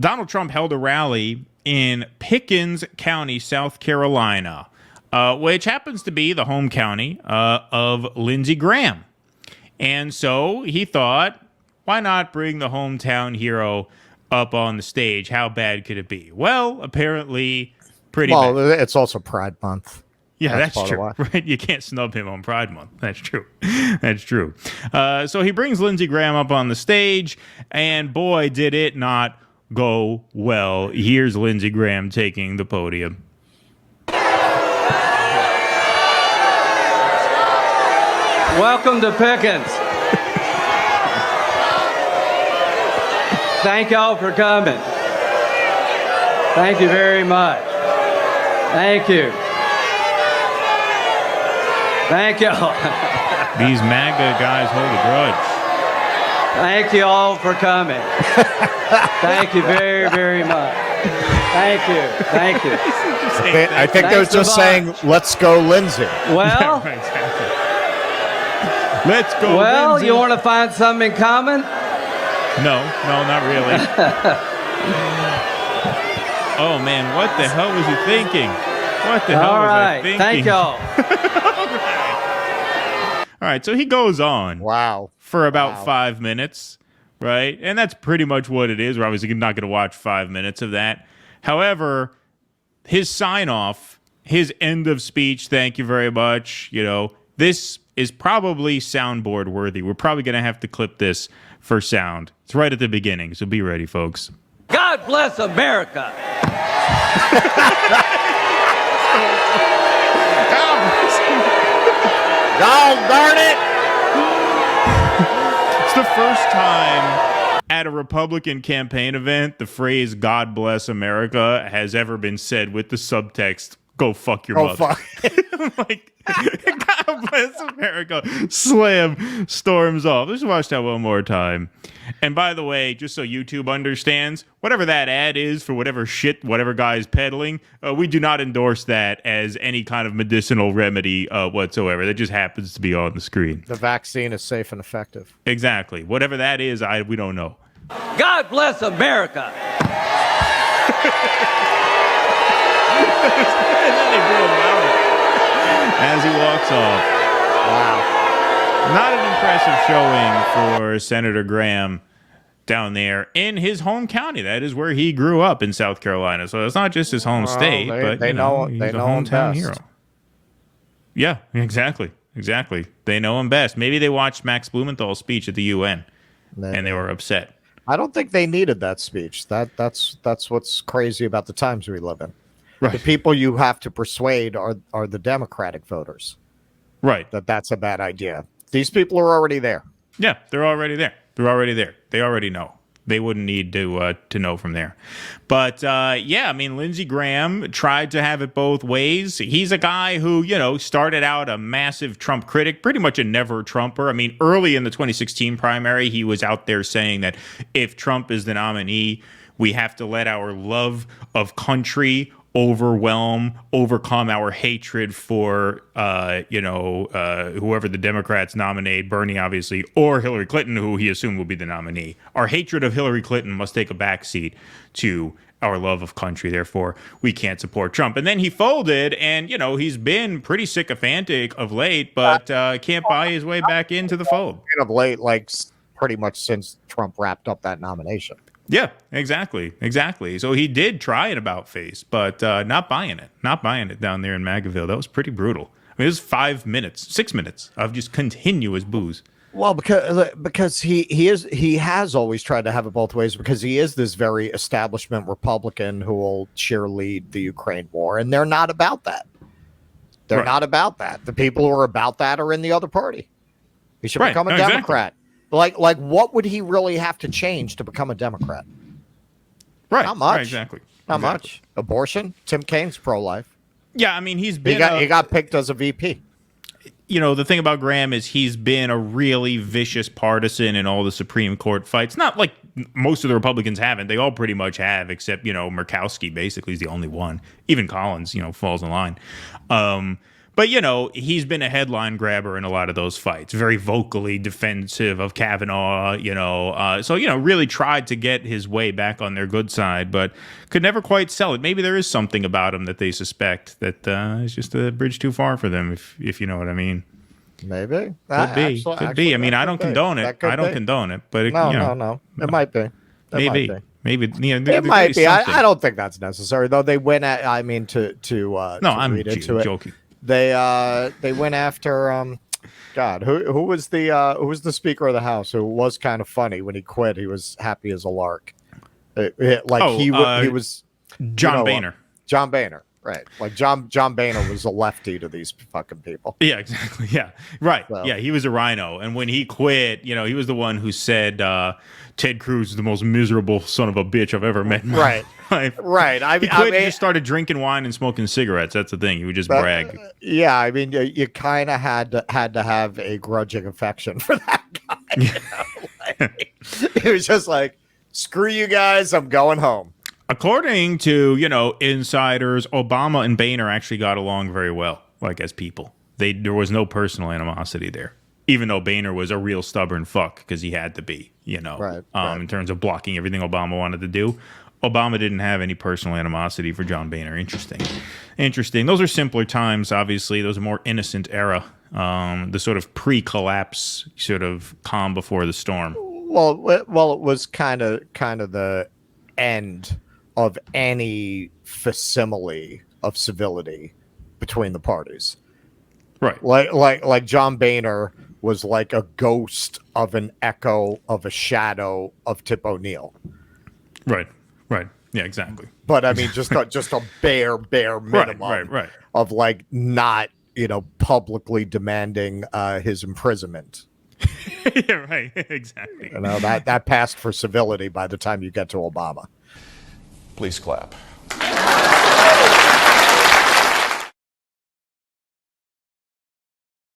Donald Trump held a rally in Pickens County, South Carolina, which happens to be the home county of Lindsey Graham. And so he thought, why not bring the hometown hero up on the stage? How bad could it be? Well, apparently pretty bad. Well, it's also Pride Month. Yeah, that's true. Right? You can't snub him on Pride Month. That's true. That's true. So he brings Lindsey Graham up on the stage, and boy, did it not go well. Here's Lindsey Graham taking the podium. Welcome to Pickens. Thank y'all for coming. Thank you very much. Thank you. Thank y'all. These MAGA guys hold a grudge. Thank you all for coming. Thank you very, very much. Thank you. Thank you. I think they're just saying, let's go, Lindsey. Well, Yeah, right, exactly. Let's go, well, Lindsey. you want to find something in common? No, not really. Oh, man, what the hell was he thinking? What the hell was I thinking? Thank y'all. All right, so he goes on. Wow. For about 5 minutes, right? And that's pretty much what it is. We're obviously not going to watch 5 minutes of that. However, his sign-off, his end of speech, thank you very much, this is probably soundboard worthy. We're probably going to have to clip this for sound. It's right at the beginning, so be ready, folks. God bless America. Oh, darn it! It's the first time at a Republican campaign event the phrase "God bless America" has ever been said with the subtext "Go fuck your mother." Fuck. Like, God bless America. Slam storms off. Let's watch that one more time. And by the way, just so YouTube understands, whatever that ad is for whatever guy is peddling, we do not endorse that as any kind of medicinal remedy whatsoever. That just happens to be on the screen. The vaccine is safe and effective. Exactly. Whatever that is, we don't know. God bless America. And then they blow him out as he walks off. Wow. Not an impressive showing for Senator Graham down there in his home county. That is where he grew up in South Carolina. So it's not just his home state, but he's a hometown hero. Yeah, exactly. They know him best. Maybe they watched Max Blumenthal's speech at the UN and they were upset. I don't think they needed that speech. That's what's crazy about the times we live in. Right. The people you have to persuade are the Democratic voters. Right. That's a bad idea. These people are already there. Yeah, they're already there. They already know. They wouldn't need to know from there. But, Lindsey Graham tried to have it both ways. He's a guy who, started out a massive Trump critic, pretty much a never Trumper. I mean, early in the 2016 primary, he was out there saying that if Trump is the nominee, we have to let our love of country overcome our hatred for, whoever the Democrats nominate, Bernie, obviously, or Hillary Clinton, who he assumed will be the nominee. Our hatred of Hillary Clinton must take a backseat to our love of country. Therefore, we can't support Trump. And then he folded, and, he's been pretty sycophantic of late, but can't buy his way back into the fold. Of late, like pretty much since Trump wrapped up that nomination. Yeah, exactly. So he did try it about face, but not buying it down there in Magaville. That was pretty brutal. I mean, it was 6 minutes of just continuous booze. Well, because he has always tried to have it both ways, because he is this very establishment Republican who will cheerlead the Ukraine war, and they're not about that. They're not about that. The people who are about that are in the other party. He should become a Democrat. Like, what would he really have to change to become a Democrat? Right. Not much. Right, exactly. Not much. Abortion. Tim Kaine's pro-life. Yeah, I mean, he got picked as a VP. The thing about Graham is he's been a really vicious partisan in all the Supreme Court fights. Not like most of the Republicans haven't. They all pretty much have, except, Murkowski basically is the only one. Even Collins, falls in line. But But, he's been a headline grabber in a lot of those fights, very vocally defensive of Kavanaugh, so, really tried to get his way back on their good side, but could never quite sell it. Maybe there is something about him that they suspect that is just a bridge too far for them, if you know what I mean. Maybe. Could be. I mean, I don't condone it. I don't condone it, but no. It might be. Maybe. It might be. I don't think that's necessary, though. They went at. I mean, to I'm read into it. joking. They went after God. Who was the Speaker of the House? Who was kind of funny when he quit. He was happy as a lark. He was John Boehner. John Boehner. Right. Like John Boehner was a lefty to these fucking people. Yeah, exactly. Yeah. Right. So. Yeah, he was a rhino. And when he quit, he was the one who said Ted Cruz is the most miserable son of a bitch I've ever met in my life. Right. He quit and just started drinking wine and smoking cigarettes. That's the thing. He would just brag. Yeah, I mean, you kind of had to have a grudging affection for that guy. It was just like, screw you guys, I'm going home. According to, insiders, Obama and Boehner actually got along very well, like as people. There was no personal animosity there, even though Boehner was a real stubborn fuck because he had to be, right. In terms of blocking everything Obama wanted to do. Obama didn't have any personal animosity for John Boehner. Interesting. Those are simpler times, obviously. Those are more innocent era. The sort of pre-collapse, sort of calm before the storm. Well, it was kind of the end of any facsimile of civility between the parties. Right. Like John Boehner was like a ghost of an echo of a shadow of Tip O'Neill. Right. Yeah, exactly. But I mean, just a bare minimum right. of like not, publicly demanding his imprisonment. Yeah, right. Exactly. That passed for civility by the time you get to Obama. Please clap.